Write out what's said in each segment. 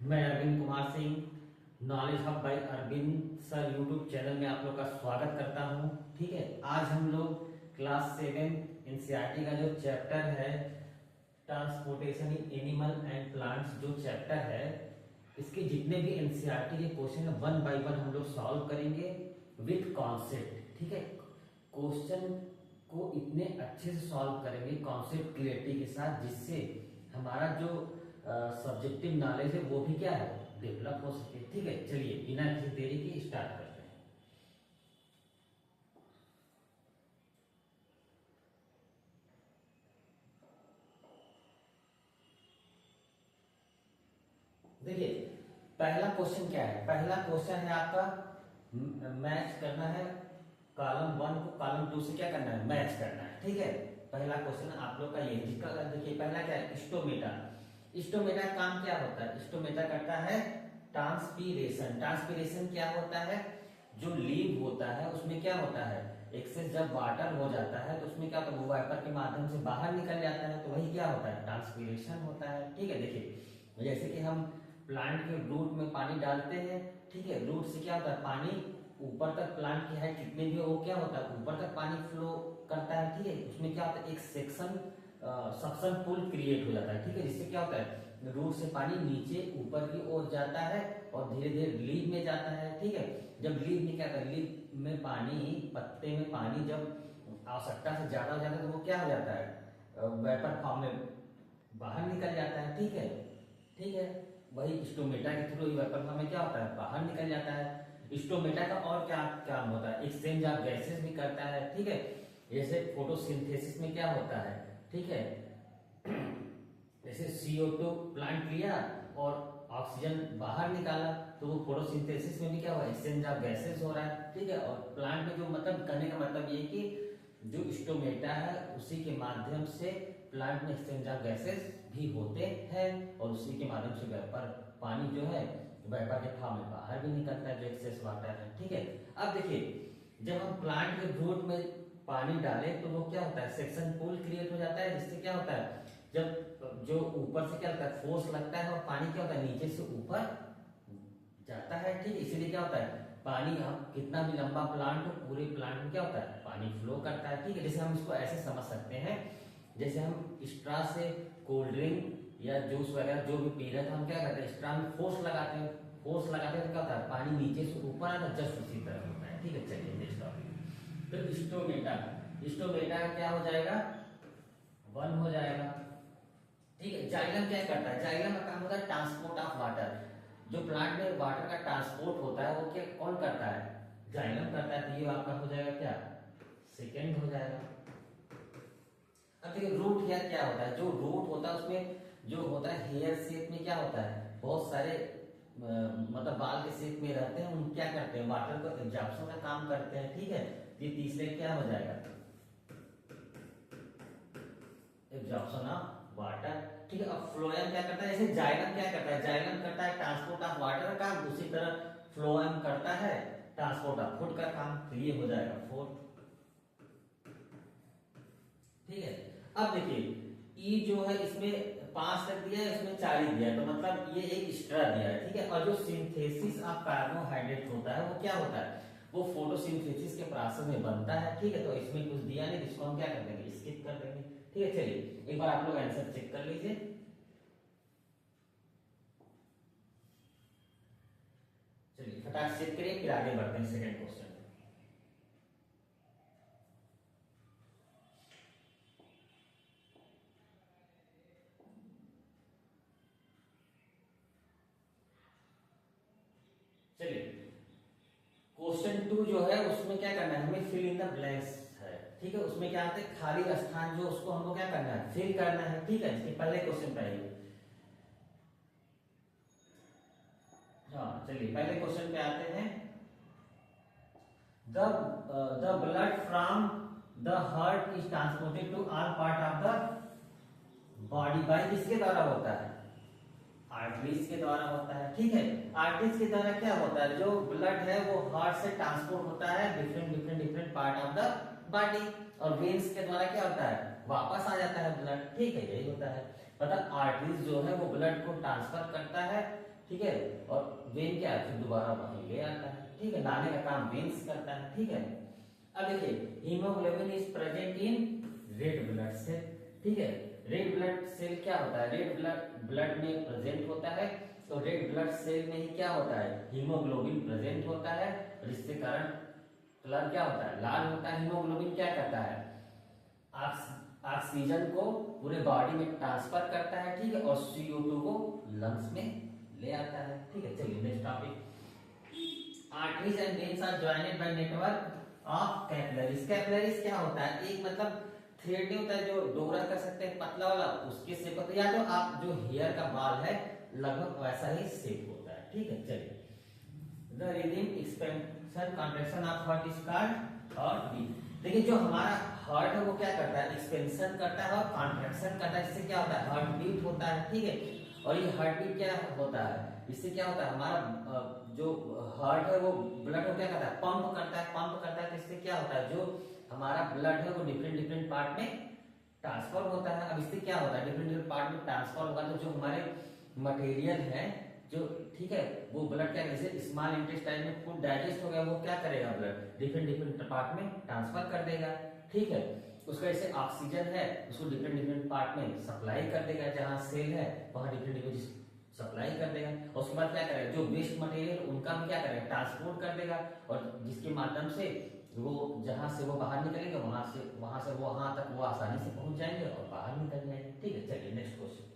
मैं Arvind Kumar Singh knowledge hub by Arvind sir YouTube channel में आप लोग का स्वागत करता हूं। ठीक है, आज हम लोग क्लास 7 एनसीईआरटी का जो चैप्टर है transportation in animal and plants जो चैप्टर है, इसके जितने भी एनसीईआरटी के क्वेश्चन है वन बाय वन हम लोग सॉल्व करेंगे विथ कॉन्सेप्ट। ठीक है, क्वेश्चन को इतने अच्छे से सॉल्व करेंगे कॉन्सेप्ट क्लियरिटी के साथ, जिससे हमारा जो सब्जेक्टिव नॉलेज है वो भी क्या है, डेवलप हो सके। ठीक है, चलिए बिना किसी देरी के स्टार्ट करते हैं। देखिए पहला क्वेश्चन क्या है, पहला क्वेश्चन है आपका मैच करना है कॉलम 1 को कॉलम 2 से, क्या करना है, मैच करना है। ठीक है, पहला क्वेश्चन आप लोग का ये जिसका देखिए पहला क्या है, स्टोमेटा। स्टोमेटा का काम क्या होता है, स्टोमेटा करता है ट्रांसपीरेशन। ट्रांसपीरेशन क्या होता है, जो लीव होता है उसमें क्या होता है, एक्सेस जब वाटर हो जाता है तो उसमें क्या होता है, वो वाइपर के माध्यम से बाहर निकल जाता है, तो वही क्या होता है, ट्रांसपीरेशन होता है। ठीक है, देखिए जैसे कि हम प्लांट के रूट में पानी डालते हैं, ठीक है, रूट से क्या होता है, पानी ऊपर तक प्लांट की हाइट कितनी भी हो वो क्या होता है, ऊपर तक पानी फ्लो करता है। ठीक है, उसमें क्या होता है, एक सेक्शन सक्शन पुल क्रिएट हो जाता है। ठीक है, जिससे क्या होता है, रूट से पानी नीचे ऊपर की ओर जाता है और धीरे धीरे लीव में जाता है। ठीक है, जब लीव में क्या होता है, लीव में पानी, पत्ते में पानी जब आवश्यकता से ज्यादा हो जाता है तो वो क्या हो जाता है, वेपर फॉर्म में बाहर निकल जाता है। ठीक है, ठीक है, वही स्टोमेटा के थ्रू वेपर फॉर्म में क्या होता है, बाहर निकल जाता है। स्टोमेटा का और क्या काम होता है, एक्सचेंज ऑफ गैसेस भी करता है। ठीक है, जैसे फोटोसिंथेसिस में क्या होता है, ठीक है, जैसे CO2 प्लांट लिया और ऑक्सीजन बाहर निकाला, तो वो फोटोसिंथेसिस में भी क्या हुआ, एक्सचेंज ऑफ गैसेस हो रहा है। ठीक है, और प्लांट में जो मतलब कहने का मतलब ये कि जो स्टोमेटा है उसी के माध्यम से प्लांट में एक्सचेंज ऑफ गैसेस भी होते हैं और उसी के माध्यम से वेपर पानी जो है वेपर के फॉर्म में बाहर भी निकलता है, जो एक्सेस वाटर है। ठीक है, अब देखिए जब हम प्लांट के रूट में पानी डालें तो वो क्या होता है, सेक्शन पुल क्रिएट हो जाता है, जिससे क्या होता है, जब जो ऊपर से क्या लगता है, फोर्स लगता है और पानी क्या होता है, नीचे से ऊपर जाता है। ठीक है, इसीलिए क्या होता है, पानी हम कितना भी लंबा प्लांट हो, पूरे प्लांट में क्या होता है, पानी फ्लो करता है। ठीक है, जैसे हम इसको ऐसे समझ सकते हैं, जैसे हम स्ट्रा से कोल्ड ड्रिंक या जूस वगैरह जो भी पी रहे हैं तो हम क्या करते हैं, स्ट्रा में फोर्स लगाते हैं, फोर्स लगाते हैं तो क्या होता है, पानी नीचे से ऊपर आता है, जस्ट उसी तरह होता है। ठीक है, चलिए नेक्स्ट टॉपिक। फिर स्टोमेटा, स्टोमेटा क्या हो जाएगा, 1 हो जाएगा। ठीक है, जाइलम क्या करता है, जाइलम का काम होता है ट्रांसपोर्ट ऑफ वाटर। जो प्लांट में वाटर का ट्रांसपोर्ट होता है वो क्या कौन करता है, जाइलम करता है, तो ये आपका हो जाएगा क्या, सेकेंड हो जाएगा। अब देखिए रूट हेयर क्या होता है, जो रूट होता है उसमें जो होता है हेयर शेप में क्या होता है, बहुत सारे मतलब बाल के शेप में रहते हैं, उन क्या करते हैं, वाटर को एब्जॉर्प्शन का काम करते हैं। ठीक है, ये तीसरे क्या हो जाएगा, एब्जॉर्प्शन ऑफ वाटर। ठीक है, अब फ्लोएम क्या करता है, जैसे जाइलम क्या करता है, जाइलम करता है ट्रांसपोर्ट ऑफ वाटर का काम, उसी तरह फ्लोएम करता है ट्रांसपोर्ट ऑफ फूड का काम, तो ये हो जाएगा 4। ठीक है, अब देखिए ई जो है इसमें 5 तक दिया है, इसमें 4 ही दिया है, तो मतलब ये एक एक्स्ट्रा दिया है। ठीक है, और जो सिंथेसिस ऑफ कार्बोहाइड्रेट होता है वो क्या होता है, वो फोटोसिंथेसिस के प्रोसेस में बनता है। ठीक है, तो इसमें कुछ दिया नहीं, इसको हम क्या कर देंगे, स्किप कर देंगे। ठीक है, चलिए एक बार आप लोग आंसर चेक कर लीजिए। चलिए फटाक चेक करिए, फिर आगे बढ़ते हैं सेकंड क्वेश्चन। चलिए क्वेश्चन 2 जो है उसमें क्या करना है, हमें फिल इन द ब्लैंक्स है। ठीक है, उसमें क्या आते हैं, खाली स्थान जो उसको हमको क्या करना है, फिल करना है। ठीक है, इसके पहले क्वेश्चन पे आइए। हाँ चलिए पहले क्वेश्चन पे आते हैं। The blood from the heart is transported to all part of the body by किसके द्वारा होता है, आर्टरीज के द्वारा होता है। ठीक है, आर्टरीज के द्वारा क्या होता है, जो ब्लड है वो हार्ट से ट्रांसपोर्ट होता है different part of the body, और वेन्स के द्वारा क्या होता है, वापस आ जाता है ब्लड। ठीक है, यही होता है, मतलब आर्टरीज जो है वो ब्लड को ट्रांसफर करता है। ठीक है। और वेन क्या है, फिर दोबारा वहीं ले आता है, ठीक है, लाने का काम वेन्स करता है, ठीक है। अब देखिए haemoglobin is present in red blood cell, ठीक है। रेड ब्लड सेल क्या होता है, रेड ब्लड में प्रेजेंट होता है, तो रेड ब्लड सेल में ही क्या होता है, हीमोग्लोबिन प्रेजेंट होता है, और इसके कारण कलर क्या होता है, लाल होता है। हीमोग्लोबिन क्या करता है, ऑक्सीजन को पूरे बॉडी में ट्रांसफर करता है, ठीक है, और CO2 को लंग्स में ले आता है, ठीक है। चलिए next topic, arteries and veins are joined by network of capillaries. Capillaries क्या होता है, एक मतलब थ्रेड नहीं होता है जो डोरा कर सकते हैं पतला वाला, उसके शेप होता है, या तो आप जो हेयर का बाल है लगभग वैसा ही शेप होता है, ठीक है। चलिए the rhythm expansion contraction of heart is called heart beat. देखिए जो हमारा हार्ट है वो क्या करता है, एक्सपेंशन करता है और कॉन्ट्रैक्शन करता है, इससे क्या होता है, हार्ट बीट होता है, ठीक है। और ये हार्ट बीट क्या होता है, इससे क्या होता है, हमारा जो हार्ट है वो ब्लड को क्या करता है, पंप करता है, तो इससे क्या होता है, जो हमारा ब्लड है वो डिफरेंट पार्ट में ट्रांसफर होता है। अब इससे क्या होता है, डिफरेंट पार्ट में ट्रांसफर होगा तो जो हमारे मटेरियल है जो, ठीक है, वो ब्लड क्या, जैसे स्मॉल इंटेस्टाइन में फूड डाइजेस्ट हो गया, वो क्या करेगा, ब्लड डिफरेंट पार्ट में ट्रांसफर कर देगा, ठीक है। उसका जैसे ऑक्सीजन है उसको डिफरेंट पार्ट में सप्लाई कर देगा, जहां सेल है वहां डिफरेंट सप्लाई कर देगा, और उसके बाद क्या करेगा, जो वेस्ट मटेरियल उनका भी क्या करेगा, ट्रांसपोर्ट कर देगा, और जिसके माध्यम से वो जहां से वो बाहर निकलेंगे वहां से वो वहां तक वो आसानी से पहुंच जाएंगे और बाहर निकल जाएंगे, ठीक है। चलिए नेक्स्ट क्वेश्चन,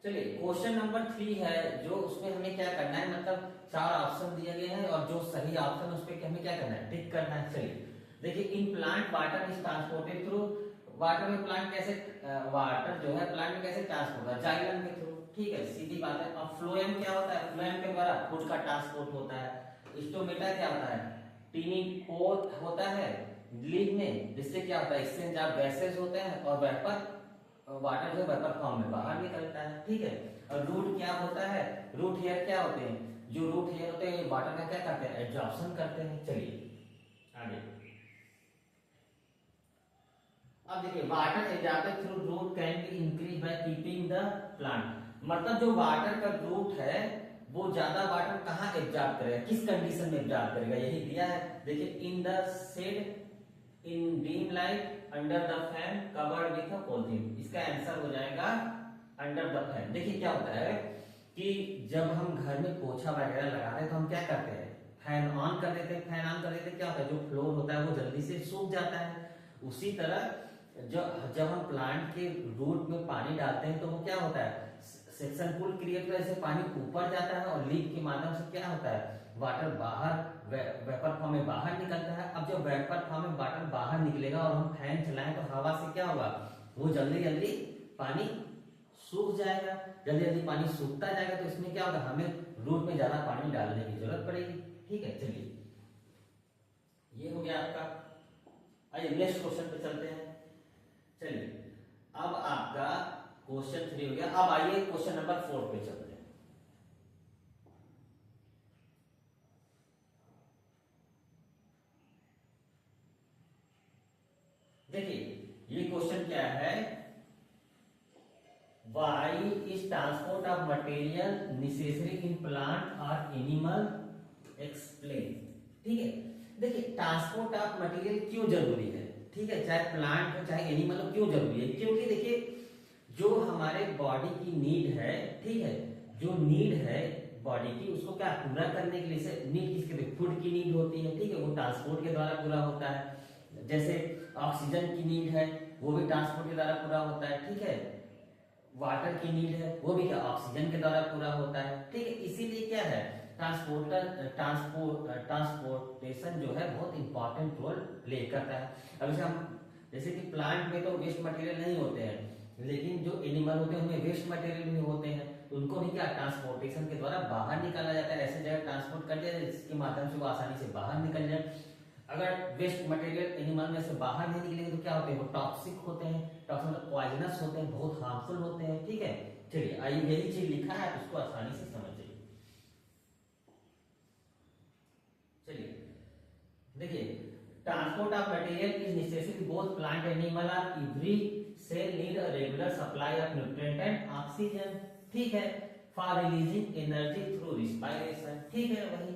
चलिए क्वेश्चन नंबर 3 है जो, उसमें हमें क्या करना है, मतलब 4 ऑप्शन दिए गए हैं और जो सही ऑप्शन उस पर हमें क्या करना है, टिक करना है। चलिए देखिए, in plant water is transported through, water में प्लांट कैसे, वाटर जो है प्लांट में कैसे ट्रांसपोर्ट होता है, जाइलम के थ्रू, ठीक है, सीधी बात है। और फ्लोएम क्या होता है, फ्लोएम के द्वारा फूड का ट्रांसपोर्ट होता है। स्टोमेटा क्या होता है, टीनी पोर होता है लीफ में, जिससे क्या होता है, एक्सचेंज ऑफ गैसेस होते हैं और वेपर, वाटर जो वेपर फॉर्म में बाहर निकलता है, ठीक है। और रूट क्या होता है, रूट हेयर क्या होते हैं, जो रूट हेयर होते हैं वाटर का क्या करते हैं, एब्जॉर्प्शन करते हैं। चलिए आगे, अब देखिए water absorbed through root can be increase by keeping the plant, मतलब जो वाटर का रूट है वो ज्यादा वाटर कहाँ एब्जॉर्ब करेगा, किस कंडीशन में एब्जॉर्ब करेगा, यही दिया है। देखिए in the shade, in dim light, under the fan, covered with a polythene, इसका आंसर हो जाएगा अंडर द फैन। देखिए क्या होता है कि जब हम घर में पोछा वगैरह लगाते हैं तो हम क्या करते हैं, फैन ऑन कर देते हैं, फैन ऑन कर देते हैं, क्या होता है, जो फ्लोर होता है वो जल्दी से सूख जाता है। उसी तरह जब हम प्लांट के रूट में पानी डालते हैं तो वो क्या होता है, सेक्शन पुल क्रिएट होता है, जैसे पानी ऊपर जाता है और लीक के माध्यम से क्या होता है, वाटर बाहर वेपर फॉर्म में बाहर निकलता है। अब जब वेपर फॉर्म में वाटर बाहर निकलेगा और हम फैन चलाएं तो हवा से क्या होगा, वो जल्दी जल्दी पानी सूख जाएगा, जल्दी जल्दी पानी सूखता जाएगा, तो इसमें क्या होगा, हमें रूट में ज्यादा पानी डालने की जरूरत पड़ेगी, ठीक है। चलिए ये हो गया आपका, आइए नेक्स्ट क्वेश्चन पे चलते हैं। चलिए अब आपका क्वेश्चन 3 हो गया, अब आइए क्वेश्चन नंबर 4 पे चलते हैं। देखिए ये क्वेश्चन क्या है, why is transport of material necessary in plant or animal, explain, ठीक है। देखिए ट्रांसपोर्ट ऑफ मटेरियल क्यों जरूरी है, ठीक है, चाहे प्लांट हो चाहे एनिमल हो, क्यों जरूरी है, क्योंकि देखिए जो हमारे बॉडी की नीड है, ठीक है, जो नीड है बॉडी की उसको क्या पूरा करने के लिए, नीड किसके लिए, फूड की नीड होती है, ठीक है, वो ट्रांसपोर्ट के द्वारा पूरा होता है। जैसे ऑक्सीजन की नीड है वो भी ट्रांसपोर्ट के द्वारा पूरा होता है, ठीक है। वाटर की नीड है वो भी क्या ऑक्सीजन के द्वारा पूरा होता है, ठीक है। इसीलिए क्या है, ट्रांसपोर्टेशन जो है बहुत इंपॉर्टेंट रोल प्ले करता है। अब जैसे कि प्लांट में तो वेस्ट मटेरियल नहीं होते हैं, लेकिन जो एनिमल होते हैं उनमें वेस्ट मटेरियल भी होते हैं, उनको भी क्या ट्रांसपोर्टेशन के द्वारा बाहर निकाला जाता है, ऐसे जगह ट्रांसपोर्ट कर दिया जाए जिसके माध्यम से वो आसानी से बाहर निकल जाए। अगर वेस्ट मटेरियल एनिमल में से बाहर नहीं निकलेंगे तो क्या होते हैं, वो टॉक्सिक होते हैं, टॉक्सिक मतलब पॉइजनस होते हैं, बहुत हार्मफुल होते हैं, ठीक है। चलिए आइए यही चीज लिखा है, उसको आसानी से समझ जाइए। देखिए, transport of material is necessary both plant animal और every cell need a regular supply of nutrient and oxygen, ठीक है, for releasing energy through respiration, ठीक है वही,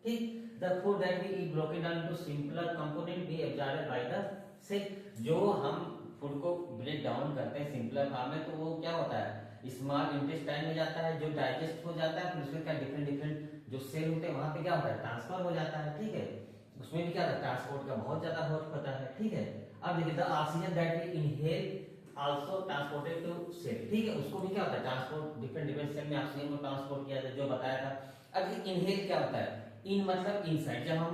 ठीक। The food that we eat broken down into simpler component be absorbed by the cell, जो हम food को break down करते हैं सिंपलर फॉर्म में, तो वो क्या होता है, स्मॉल इंटेस्टाइन में जाता है, जो डाइजेस्ट हो जाता है, फिर उसमें क्या डिफरेंट डिफरेंट जो सेल होते हैं वहां पे क्या होता है, ट्रांसफर हो जाता है, ठीक है। उसमें भी क्या होता है, ट्रांसपोर्ट का बहुत ज्यादा वर्क होता है, ठीक है। अब देखिए, the oxygen that we inhale also transported to cell, ठीक है, उसको भी क्या होता है, ट्रांसपोर्ट डिफरेंट डिफरेंट सेल में ऑक्सीजन को ट्रांसपोर्ट किया जाता है, जो बताया था। अब इनहेल क्या होता है, इन मतलब इनसाइड, जब हम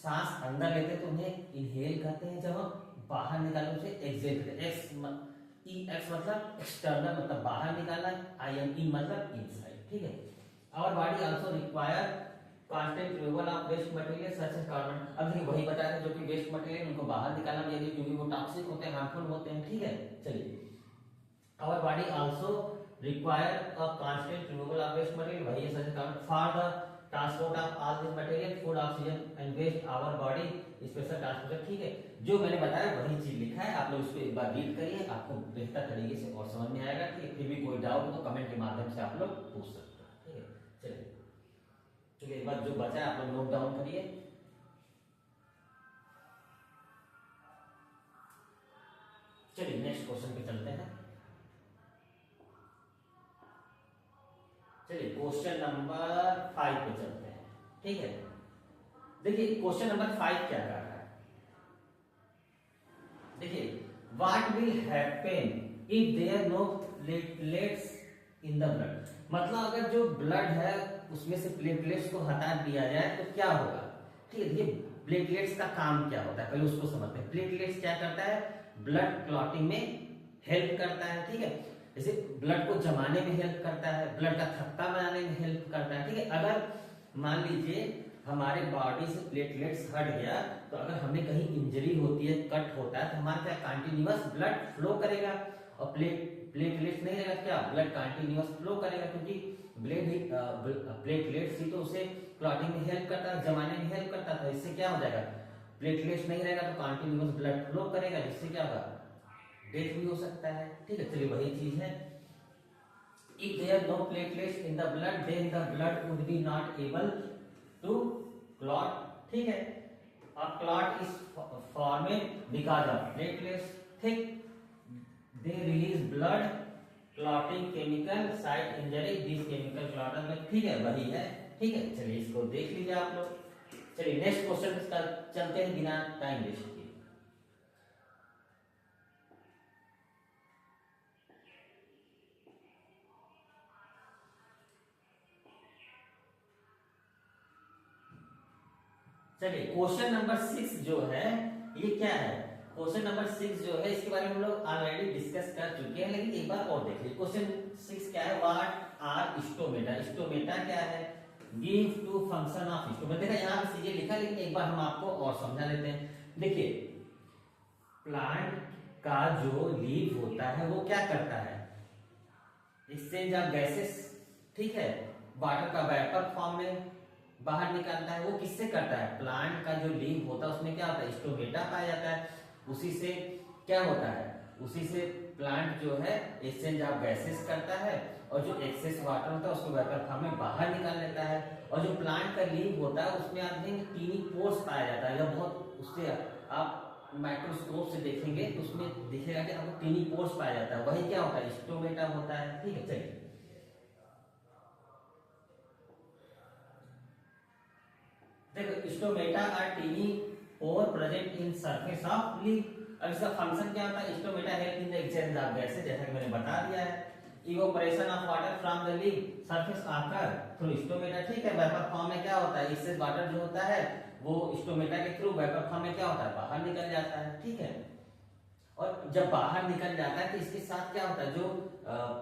सांस अंदर लेते हैं तो उन्हें इनहेल कहते हैं, जब हम बाहर निकालते उसे एक्सहेल कहते हैं। एक्स मतलब एक्सटर्नल, मतलब बाहर निकालना, आई एम इन मतलब इनसाइड, ठीक है। Our body also require constant removal of waste material such as carbon, अब देखिए वही बताया जो कि वेस्ट मटेरियल उनको बाहर निकालना चाहिए क्योंकि वो टॉक्सिक होते हैं, हार्मफुल होते हैं, ठीक है। चलिए, our body also require a constant removal of waste material, वही है such as carbon, for the transport of all this material food oxygen and waste our body special transporter, ठीक है। जो मैंने बताया वही चीज लिखा है, आप लोग इसको एक बार रीड करिए, आपको बेहतर तरीके से और समझ में आएगा, ठीक है। फिर भी कोई डाउट हो तो कमेंट के माध्यम से आप लोग पूछ सकते हैं, ठीक है। चलिए, चलिए एक बार जो बचा है आप लोग नोट डाउन करिए। चलिए नेक्स्ट क्वेश्चन पे चलते हैं। चलिए क्वेश्चन नंबर 5 पे चलते हैं, ठीक है। देखिए क्वेश्चन नंबर 5 क्या कर रहा है, देखिए, what will happen if there no platelets in the blood, मतलब अगर जो ब्लड है उसमें से प्लेटलेट्स को हटा दिया जाए तो क्या होगा, ठीक है। देखिए प्लेटलेट्स का काम क्या होता है पहले उसको समझते हैं। प्लेटलेट्स क्या करता है, ब्लड क्लॉटिंग में हेल्प करता है, ठीक है। जैसे ब्लड को जमाने में हेल्प करता है, ब्लड का थक्का बनाने में हेल्प करता है, ठीक है। अगर मान लीजिए हमारे बॉडी से प्लेटलेट्स हट गया तो अगर हमें कहीं इंजरी होती है, कट होता है, तो हमारा क्या कंटिन्यूअस ब्लड फ्लो करेगा, और प्लेटलेट्स नहीं रहेगा, क्या ब्लड कंटिन्यूअस फ्लो करेगा, क्योंकि प्लेटलेट्स ही तो उसे क्लॉटिंग में हेल्प करता है, जमाने में हेल्प करता था। इससे क्या हो जाएगा, प्लेटलेट्स नहीं रहेगा तो कंटिन्यूअस ब्लड फ्लो करेगा, जिससे क्या होगा, डेथ भी हो सकता है, ठीक है। चलिए वही चीज है, if there are no platelets in the blood then the blood would be not able to clot, ठीक है। A clot is formed because of platelets, ठीक, they release blood clotting chemical site injury, these chemical clot में, ठीक है वही है, ठीक है। चलिए इसको देख लीजिए आप लोग। चलिए नेक्स्ट क्वेश्चन चलते हैं बिना टाइम वेस्ट किए। चलिए क्वेश्चन नंबर 6 जो है ये क्या है, क्वेश्चन नंबर 6 जो है इसके बारे में हम लोग ऑलरेडी डिस्कस कर चुके हैं, लेकिन एक बार और देख लीजिए। क्वेश्चन 6 क्या है, व्हाट आर स्टोमेटा, स्टोमेटा क्या है, give two function of stomata. देखा यहाँ पे चीजें लिखा, लेकिन एक बार हम आपको और समझा देते हैं। देखिए प्लांट का जो लीव होता है वो क्या करता है, एक्सचेंज ऑफ गैसेस, ठीक है, वाटर का वेपर फॉर्म में बाहर निकालता है। वो किससे करता है, प्लांट का जो लीव होता है उसमें क्या होता है, स्टोमेटा पाया जाता है, उसी से क्या होता है, उसी से प्लांट जो है एक्सचेंज ऑफ गैसेस करता है, और जो एक्सेस वाटर होता है उसको वेपर फॉर्म में बाहर निकाल लेता है। और जो प्लांट का लीव होता है उसमें आप देखेंगे टीनी पोर्स पाया जाता है, जब बहुत उससे आप माइक्रोस्कोप से देखेंगे तो उसमें दिखेगा कि आपको टीनी पोर्स पाया जाता है, वही क्या होता है, स्टोमेटा होता है, ठीक है। चलिए देखो stomata are tiny pore present in surface of leaf. अब इसका फंक्शन क्या होता है, stomata help in the exchange of gases, जैसा कि मैंने बता दिया है। Evaporation of water from the leaf surface occur through stomata, ठीक है। वेपर फॉर्म में क्या होता है, इससे वाटर जो होता है वो स्टोमेटा के थ्रू वेपर फॉर्म में क्या होता है, बाहर निकल जाता है, ठीक है। और जब बाहर निकल जाता है तो इसके साथ क्या होता है, जो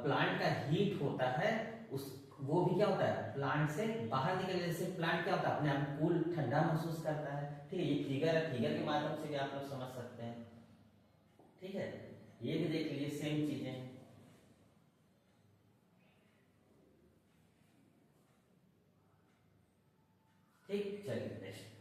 प्लांट का हीट होता है उस वो भी क्या होता है, प्लांट से बाहर निकल, जैसे प्लांट क्या होता है अपने आप कूल ठंडा महसूस करता है, ठीक है। ये फिगर है, फिगर के माध्यम से भी आप लोग समझ सकते हैं, ठीक है। ये भी देख लीजिए सेम चीजें, ठीक। चलिए नेक्स्ट,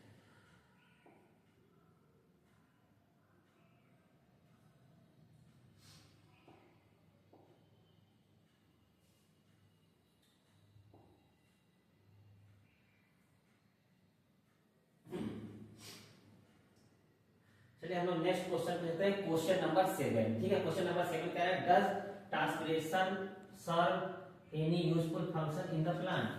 चलिए हम लोग नेक्स्ट क्वेश्चन पे चलते हैं, क्वेश्चन नंबर 7। ठीक है, क्वेश्चन नंबर 7 क्या है, does transpiration serve any useful function in the plant.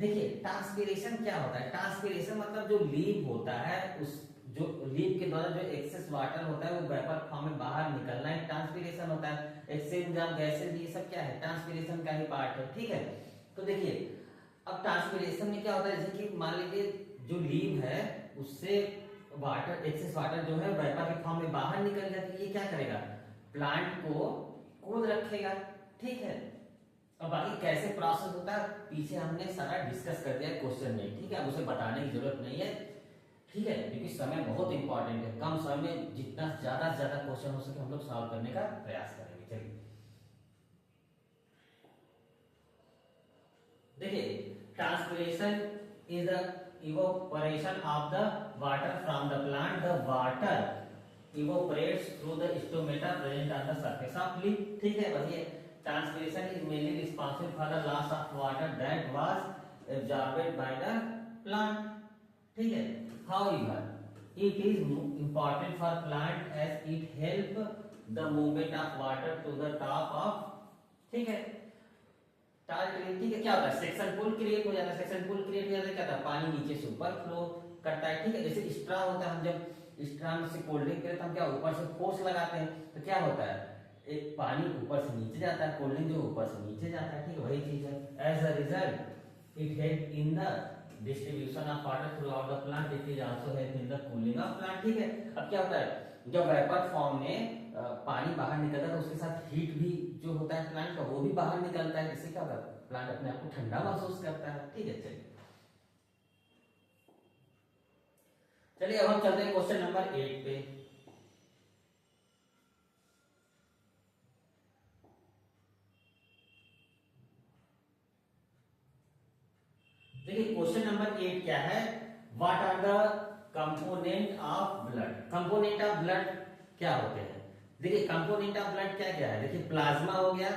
देखिए ट्रांसपिरेशन क्या होता है, ट्रांसपिरेशन मतलब जो लीव होता है, उस जो लीव के द्वारा जो एक्सेस वाटर होता है वो वेपर फॉर्म में बाहर निकलना है, ट्रांसपिरेशन होता है। एक्सचेंज ऑफ गैसेज ये सब क्या है, ट्रांसपिरेशन का ही पार्ट है। ठीक है, तो देखिए अब ट्रांसपिरेशन में क्या होता है, जैसे कि मान लीजिए जो लीव है उससे वाटर, एक्सेस वाटर जो है वेपर के फॉर्म में बाहर निकल जाती है, ये क्या करेगा, प्लांट को कूल रखेगा। ठीक है, अब बाकी कैसे प्रोसेस होता है पीछे हमने सारा डिस्कस कर दिया क्वेश्चन में। ठीक है, अब उसे बताने की जरूरत नहीं है। ठीक है, क्योंकि समय बहुत इंपॉर्टेंट है, कम समय में जितना ज्यादा से ज्यादा क्वेश्चन हो सके हम लोग सॉल्व करने का प्रयास करेंगे। चलिए देखिए, transpiration is the evaporation of the water from the plant. The water evaporates through the stomata present on the surface of leaf. ठीक है, वही transpiration is mainly responsible for the loss of water that was absorbed by the plant. ठीक है, however it is important for plant as it help the movement of water to the top of, ठीक है, ठीक है, क्या होता है, section पुल create हो जाता है। सेक्शन पुल क्रिएट हो जाता है, क्या होता है, पानी नीचे से ऊपर फ्लो करता है। ठीक है, जैसे स्ट्रा होता है, हम जब स्ट्रा में से कोल्ड ड्रिंक तो हम क्या ऊपर से फोर्स लगाते हैं, तो क्या होता है, एक पानी ऊपर से नीचे जाता है, कोल्ड ड्रिंक जो ऊपर से नीचे जाता है। ठीक है, वही चीज है। As a result it help in the distribution of water throughout the plant, it is also help in the cooling of plant. ठीक है, अब क्या होता है, जब वेपर फॉर्म में पानी बाहर निकलता है तो उसके साथ हीट भी जो होता है प्लांट का वो भी बाहर निकलता है, जिससे क्या होता है, प्लांट अपने आप को ठंडा महसूस करता है। ठीक है, चलिए अब हम चलते हैं क्वेश्चन नंबर 8 पे। देखिए क्वेश्चन नंबर 8 क्या है, what are the component of blood. Component of blood क्या होते हैं, देखिए कंपोनेंट ऑफ ब्लड क्या क्या है, देखिए प्लाज्मा हो गया,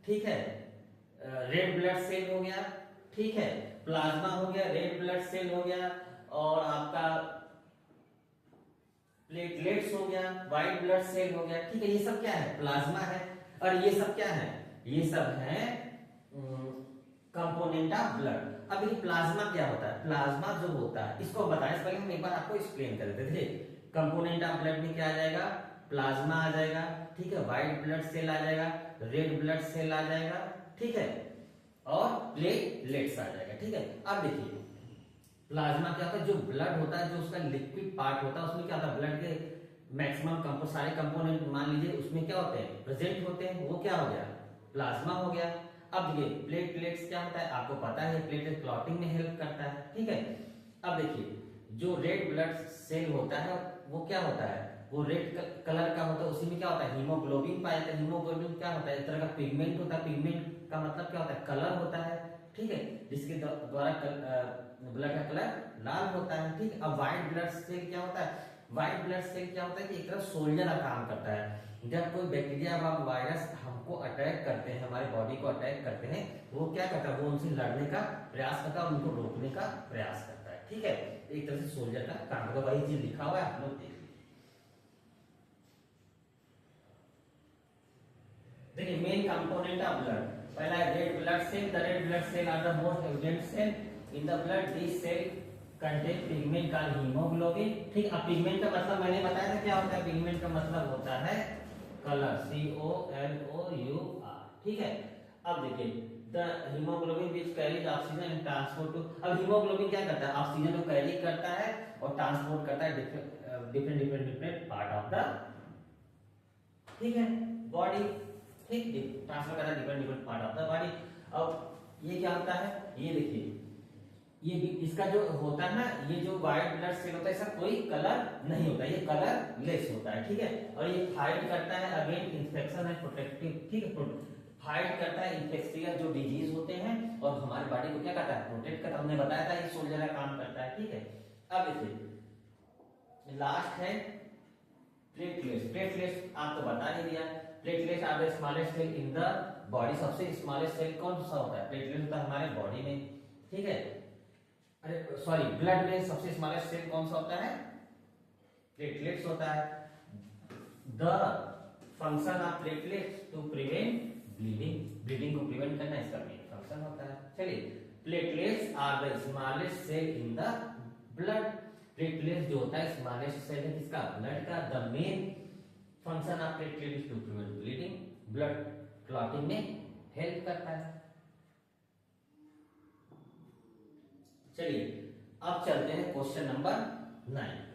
ठीक है, रेड ब्लड सेल हो गया, ठीक है, प्लाज्मा हो गया, रेड ब्लड सेल हो गया, और आपका प्लेटलेट्स हो गया, व्हाइट ब्लड सेल हो गया। ठीक है, ये सब क्या है, प्लाज्मा है, और ये सब क्या है, ये सब है कंपोनेंट ऑफ ब्लड। अब ये प्लाज्मा क्या होता है, प्लाज्मा जो होता है इसको बताने से पहले हम एक बार आपको एक्सप्लेन कर देते थे। कंपोनेंट ऑफ ब्लड में क्या आ जाएगा, प्लाज्मा आ जाएगा, ठीक है, व्हाइट ब्लड सेल आ जाएगा, रेड ब्लड सेल आ जाएगा, ठीक है, और प्लेटलेट्स आ जाएगा। ठीक है, अब देखिए प्लाज्मा क्या होता है, जो ब्लड होता है, जो उसका लिक्विड पार्ट होता है, उसमें क्या होता है, ब्लड के मैक्सिमम सारे कंपोनेंट मान लीजिए उसमें क्या होते हैं, प्रेजेंट होते हैं, वो क्या हो गया, प्लाज्मा हो गया। अब देखिए प्लेटलेट्स क्या होता है, आपको पता है, प्लेटलेट क्लॉटिंग में हेल्प करता है। ठीक है, अब देखिए जो रेड ब्लड सेल होता है वो क्या होता है, वो रेड कलर का होता है, उसी में क्या होता है, हीमोग्लोबिन पाया जाता है। हीमोग्लोबिन क्या होता है, एक तरह का पिगमेंट होता है, पिगमेंट का मतलब क्या होता है, कलर होता है। ठीक है, जिसके द्वारा ब्लड का कलर लाल होता है। ठीक, अब व्हाइट ब्लड सेल क्या होता है, व्हाइट ब्लड सेल क्या होता है कि एक तरह सोल्जर का काम करता है। जब कोई बैक्टीरिया व वायरस हमको अटैक करते हैं, हमारे बॉडी को अटैक करते हैं, वो क्या करता है, वो उनसे लड़ने का प्रयास करता है, उनको रोकने का प्रयास करता है। ठीक है, एक तरह से सोल्जर का काम होगा, वही चीज लिखा हुआ है, आप लोग देख लीजिए। देखिए मेन कंपोनेंट ऑफ ब्लड, पहला है red blood cell. The red blood cell are the most evident cell in the blood. This cell contain pigment called haemoglobin. ठीक, अब पिगमेंट का मतलब मैंने बताया था क्या होता है, पिगमेंट का मतलब होता है कलर, COLOUR। ठीक है, अब देखिए the haemoglobin which carries oxygen and transport to. अब हीमोग्लोबिन क्या करता है, ऑक्सीजन को कैरी करता है और ट्रांसपोर्ट करता है डिफरेंट पार्ट ऑफ द, ठीक है, बॉडी। ठीक, ट्रांसफर करता है different part of the body. अब ये क्या होता है, ये देखिए ये इसका जो होता है ना, ये जो व्हाइट ब्लड सेल होता है इसका कोई कलर नहीं होता, ये कलर लेस होता है। ठीक है, और ये फाइट करता है अगेंस्ट इंफेक्शन एंड प्रोटेक्टिव। ठीक है, फाइट करता है इंफेक्शियस जो डिजीज होते हैं, और हमारे बॉडी को क्या करता है, प्रोटेक्ट करता है। हमने बताया था ये सोल्जर का काम करता है। ठीक है, अब देखिए लास्ट है प्लेटलेट्स। प्लेटलेट्स आपको बता ही दिया, platelets are the smallest cell in the body. सबसे स्मॉलेस्ट सेल कौन सा होता है, प्लेटलेट्स होता है हमारे बॉडी में। ठीक है, अरे सॉरी, ब्लड में सबसे स्मॉलेस्ट सेल कौन सा होता है, प्लेटलेट्स होता है। The function of platelets to prevent bleeding, bleeding को प्रिवेंट करना इसका मेन फंक्शन होता है। चलिए, platelets are the smallest cell in the blood. Platelets जो होता है स्मॉलेस्ट सेल है किसका, ब्लड का। The main function of platelet is to prevent bleeding, blood clotting में हेल्प करता है। चलिए अब चलते हैं क्वेश्चन नंबर 9।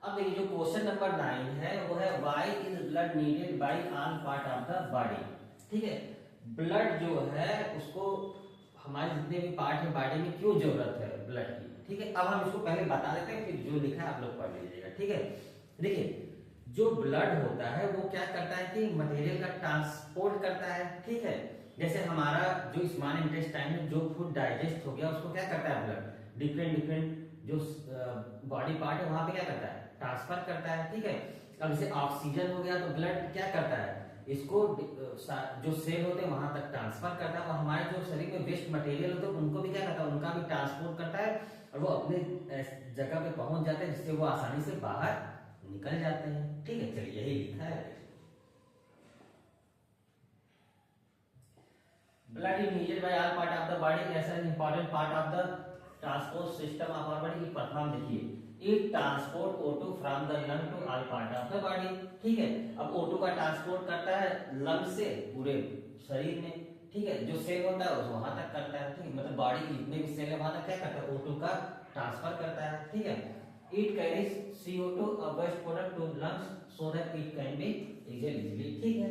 अब देखिए जो क्वेश्चन नंबर 9 है वो है why is blood needed by all part of the body. ठीक है, ब्लड जो है उसको हमारे जितने भी पार्ट है बॉडी में क्यों जरूरत है ब्लड की। ठीक है, अब हम इसको पहले बता देते हैं, फिर जो लिखा है आप लोग पढ़ लीजिएगा। ठीक है, देखिए जो ब्लड होता है वो क्या करता है कि मटेरियल का ट्रांसपोर्ट करता है। ठीक है, जैसे हमारा जो स्मॉल इंटेस्टाइन में जो फूड डाइजेस्ट हो गया उसको क्या करता है ब्लड डिफरेंट डिफरेंट जो बॉडी पार्ट है वहां पे क्या करता है, ट्रांसफर करता है। ठीक है, अब जैसे ऑक्सीजन हो गया तो ब्लड क्या करता है, इसको जो सेल होते हैं वहां तक ट्रांसफर करता है। और हमारे जो शरीर में वेस्ट मटेरियल होते हैं उनको भी क्या करता है, उनका भी ट्रांसपोर्ट करता है और वो अपने जगह पे पहुंच जाते हैं जिससे वो आसानी से बाहर निकल जाते हैं। ठीक है, चलिए यही लिखा है। Blood is needed by all part of the body as an important part of the transport system of our body. प्रथम देखिए it transport O2 from the lung to all part of the body. ठीक है, अब O2 का transport करता है lung से पूरे शरीर में। ठीक है, जो सेल होता है वो वहां तक करता है। ठीक है, मतलब बॉडी के जितने भी सेल है वहां तक क्या करता है, O2 का ट्रांसफर करता है। ठीक है, it carries CO2 a waste product to lungs so that it can be easily। ठीक है,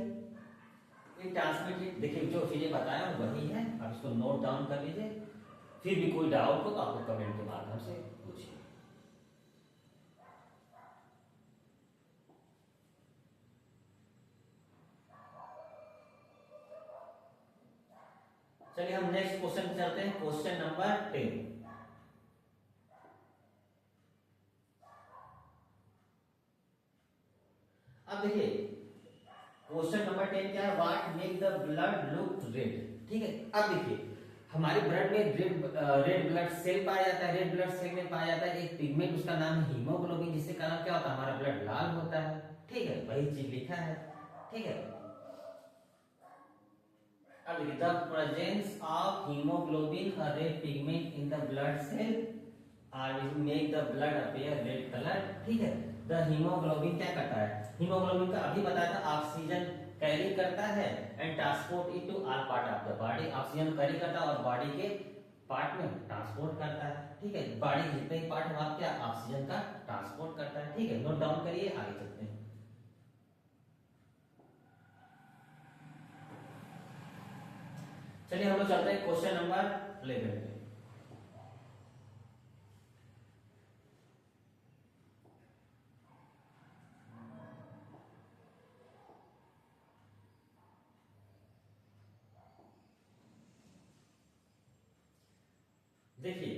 ये ट्रांसमिट, देखिए जो चीजें बताया वही है, आप इसको नोट डाउन कर लीजिए। फिर भी कोई डाउट हो तो आप लोग कमेंट के माध्यम से पूछिए। चलिए हम नेक्स्ट क्वेश्चन चलते हैं, क्वेश्चन नंबर 10। अब देखिए क्वेश्चन नंबर 10 क्या है, what make the blood look red. ठीक है, अब देखिए हमारे ब्लड में रेड ब्लड सेल पाया जाता है। रेड ब्लड सेल में पाया जाता है एक पिगमेंट, उसका नाम है हीमोग्लोबिन, जिससे कारण क्या होता है, हमारा ब्लड लाल होता है। ठीक है, वही चीज लिखा है। ठीक है, अब देखिए the presence of haemoglobin a red pigment in the blood cell are make the blood appear red colour. ठीक है, द हीमोग्लोबिन क्या करता है, हीमोग्लोबिन का अभी बताया था ऑक्सीजन कैरी करता है and transport it to all part of the body. Oxygen carry करता है और बॉडी के पार्ट में ट्रांसपोर्ट करता है। ठीक है, बॉडी के जितने भी पार्ट है वहां क्या ऑक्सीजन का ट्रांसपोर्ट करता है। ठीक है, नोट डाउन करिए, आगे चलते हैं। चलिए हम लोग चलते हैं क्वेश्चन नंबर 11 पे। देखिए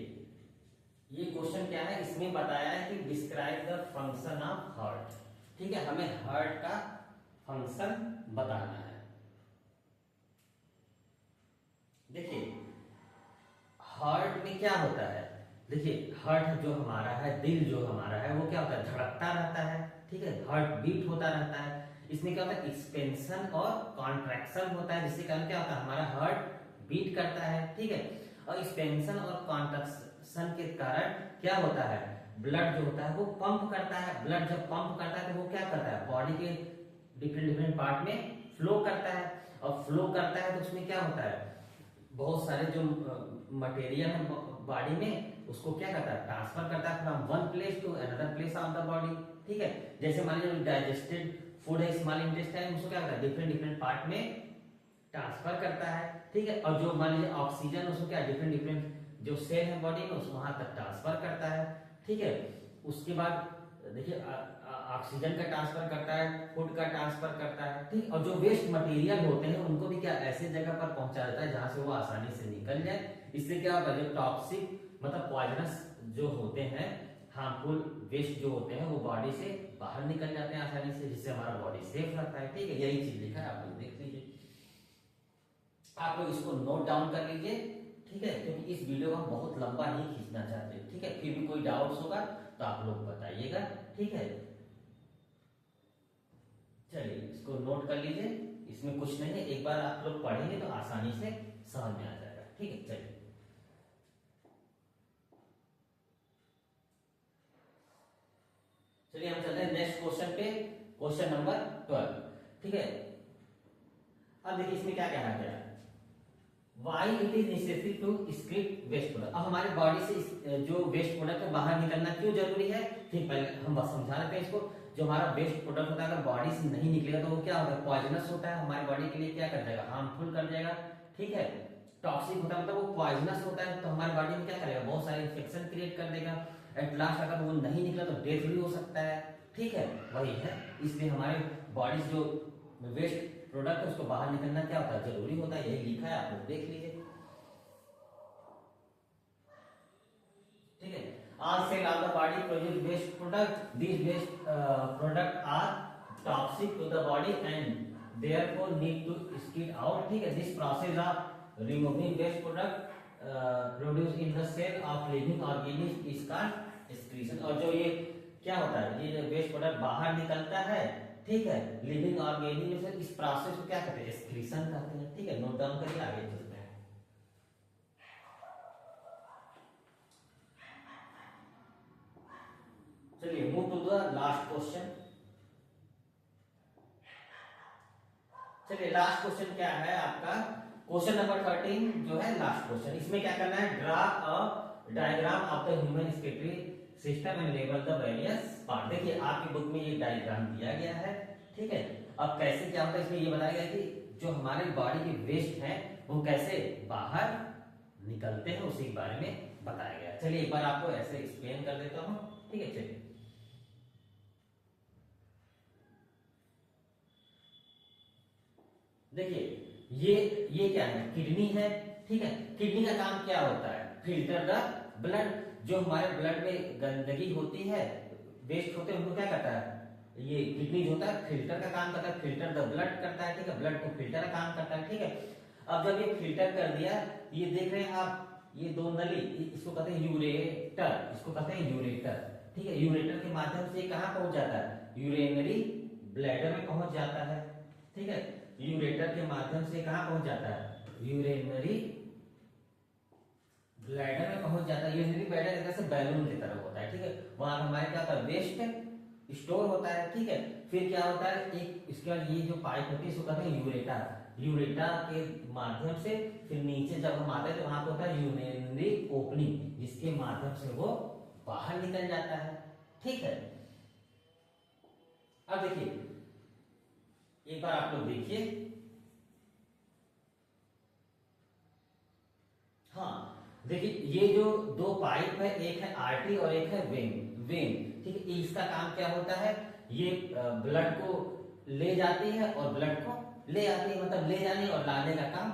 ये क्वेश्चन क्या है, इसमें बताया है कि describe the function of heart. ठीक है, हमें हार्ट का फंक्शन बताना है। देखिए हार्ट में क्या होता है, देखिए हार्ट जो हमारा है, दिल जो हमारा है वो क्या होता है, धड़कता रहता है। ठीक है, हार्ट बीट होता रहता है। इसमें क्या होता है, एक्सपेंशन और कॉन्ट्रैक्शन होता है, जिससे कारण क्या होता है, हमारा हार्ट बीट करता है। ठीक है, और एक्सपेंशन और कॉन्ट्रैक्शन के कारण क्या होता है, ब्लड जो होता है वो पंप करता है। ब्लड जब पंप करता है तो वो क्या करता है, बॉडी के डिफरेंट डिफरेंट पार्ट में फ्लो करता है। और फ्लो करता है तो उसमें क्या होता है, बहुत सारे जो मटेरियल है बॉडी में उसको क्या करता है, ट्रांसफर करता है from one place to another place of the body. ठीक है, जैसे मान लीजिए डाइजेस्टेड फूड है स्मॉल इंटेस्टाइन, उसको क्या करता है, डिफरेंट डिफरेंट पार्ट में ट्रांसफर करता है। ठीक है, और जो मान लीजिए ऑक्सीजन उसको क्या डिफरेंट डिफरेंट जो सेल है बॉडी में उसको वहां तक ट्रांसफर करता है। ठीक है, उसके बाद देखिए ऑक्सीजन का ट्रांसफर करता है, फूड का ट्रांसफर करता है। ठीक, और जो वेस्ट मटेरियल होते हैं उनको भी क्या ऐसे जगह पर पहुंचा देता है जहां से वो आसानी से निकल जाए। इससे क्या होता है, जो टॉक्सिक मतलब पॉइजनस जो होते हैं, हार्मफुल वेस्ट जो होते हैं वो बॉडी से बाहर निकल जाते हैं आसानी से, जिससे हमारा बॉडी सेफ रहता है। ठीक है, यही चीज लिखा है, आप लोग देख लीजिए। आप लोग इसको नोट डाउन कर लीजिए, ठीक है, क्योंकि इस वीडियो को हम बहुत लंबा नहीं खींचना चाहते, ठीक है। फिर भी कोई डाउट्स होगा तो आप लोग बताइएगा, ठीक है। चलिए इसको नोट कर लीजिए, इसमें कुछ नहीं है, एक बार आप लोग पढ़ेंगे तो आसानी से समझ में आ जाएगा, ठीक है। चलिए चलिए हम चलते हैं नेक्स्ट क्वेश्चन पे, क्वेश्चन नंबर 12, ठीक है। अब देखिए इसमें क्या कहना गया, Why it is necessary to excrete waste product। अब हमारे बॉडी से जो वेस्ट प्रोडक्ट है बाहर निकलना क्यों जरूरी है, ठीक, पहले हम बस समझा रहे थे इसको। जो हमारा वेस्ट प्रोडक्ट होता है अगर बॉडी से नहीं निकलेगा तो वो क्या होगा, पॉइजनस होता है, हमारी बॉडी के लिए क्या कर जाएगा, हार्मफुल कर जाएगा, ठीक है। टॉक्सिक होता है मतलब वो पॉइजनस होता है, तो हमारी बॉडी में क्या करेगा, बहुत सारे इन्फेक्शन क्रिएट कर देगा। एट लास्ट अगर वो नहीं निकला तो डेथ भी हो सकता है, ठीक है, वही है। इसलिए हमारे बॉडी से जो वेस्ट प्रोडक्ट है उसको बाहर निकलना क्या होता है, जरूरी होता है, यही लिखा है, आप लोग देख लीजिए, ठीक है। All cell of the body produce waste product. These waste product are toxic to the body and therefore need to skid out, ठीक है। This process of removing waste product produced in the cell of living organism is called excretion। और जो ये क्या होता है, ये waste product बाहर निकलता है, ठीक है, लिविंग ऑर्गेनिज्म से, इस प्रोसेस को क्या कहते हैं, एक्सक्रीशन कहते हैं, ठीक है। नोट डाउन करिए, आगे चलते हैं। चलिए move to the last question. चलिए लास्ट क्वेश्चन क्या है आपका, क्वेश्चन नंबर 13 जो है लास्ट क्वेश्चन। इसमें क्या करना है, draw a diagram of the human respiratory system and label the various part. देखिए आपकी बुक में ये डायग्राम दिया गया है, ठीक है। अब कैसे क्या होता है, इसमें ये बताया गया कि जो हमारे बॉडी के वेस्ट हैं वो कैसे बाहर निकलते हैं, उसी के बारे में बताया गया। चलिए एक बार आपको ऐसे एक्सप्लेन कर देता हूं, ठीक है। चलिए देखिए ये क्या है, किडनी है, ठीक है। किडनी का काम क्या होता है, फिल्टर द ब्लड। जो हमारे ब्लड में गंदगी होती है, वेस्ट होते हैं, उनको क्या करता है, ये किडनी जो होता है फिल्टर का काम करता है, फिल्टर द ब्लड करता है, ठीक है, ब्लड को फिल्टर का काम करता है, ठीक है। अब जब ये फिल्टर कर दिया, ये देख रहे हैं आप, ये दो नली, इसको कहते हैं यूरेटर, इसको कहते हैं यूरेटर, ठीक है। यूरेटर के माध्यम से कहां पहुंच जाता है, यूरिनरी ब्लैडर में पहुंच जाता है, ठीक है। यूरेटर के माध्यम से कहां पहुंच जाता है, यूरिनरी ब्लैडर में पहुंच जाता है। यूरिनरी ब्लैडर एक तरह से बैलून की तरह होता है, ठीक है। वहां हमारे क्या होता है, वेस्ट स्टोर होता है, ठीक है। फिर क्या होता है, एक इसके बाद ये जो पाइप होती है इसको कहते हैं यूरेटर। यूरेटर के माध्यम से फिर नीचे जब हम आते हैं तो वहां पे होता है यूरिनरी ओपनिंग, जिसके माध्यम से वो बाहर निकल जाता है, ठीक है। अब देखिए एक बार आप लोग देखिए, हाँ देखिए ये जो दो पाइप है, एक है आर्टरी और एक है वेन, ठीक है। इसका काम क्या होता है, ये ब्लड को ले जाती है और ब्लड को ले आती है, मतलब ले जाने और लाने का काम,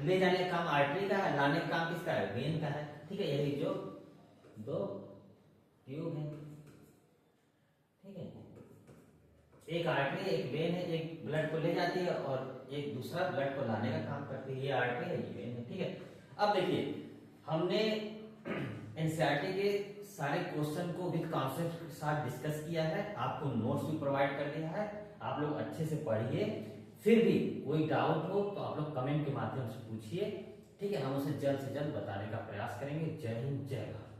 ले जाने का काम आर्टरी का है, लाने का काम किसका है, वेन का है, ठीक है। यही जो दो ट्यूब है, ठीक है, एक आर्टरी एक वेन है, एक ब्लड को ले जाती है और एक दूसरा ब्लड को लाने का काम करती है, ये आर्टरी है ये वेन है, ठीक है। अब देखिए हमने एनसीईआरटी के सारे क्वेश्चन को विद कॉन्सेप्ट के साथ डिस्कस किया है, आपको नोट्स भी प्रोवाइड कर दिया है, आप लोग अच्छे से पढ़िए। फिर भी कोई डाउट हो तो आप लोग कमेंट के माध्यम से पूछिए, ठीक है। हम उसे जल्द से जल्द बताने का प्रयास करेंगे। जय हिंद, जय भारत।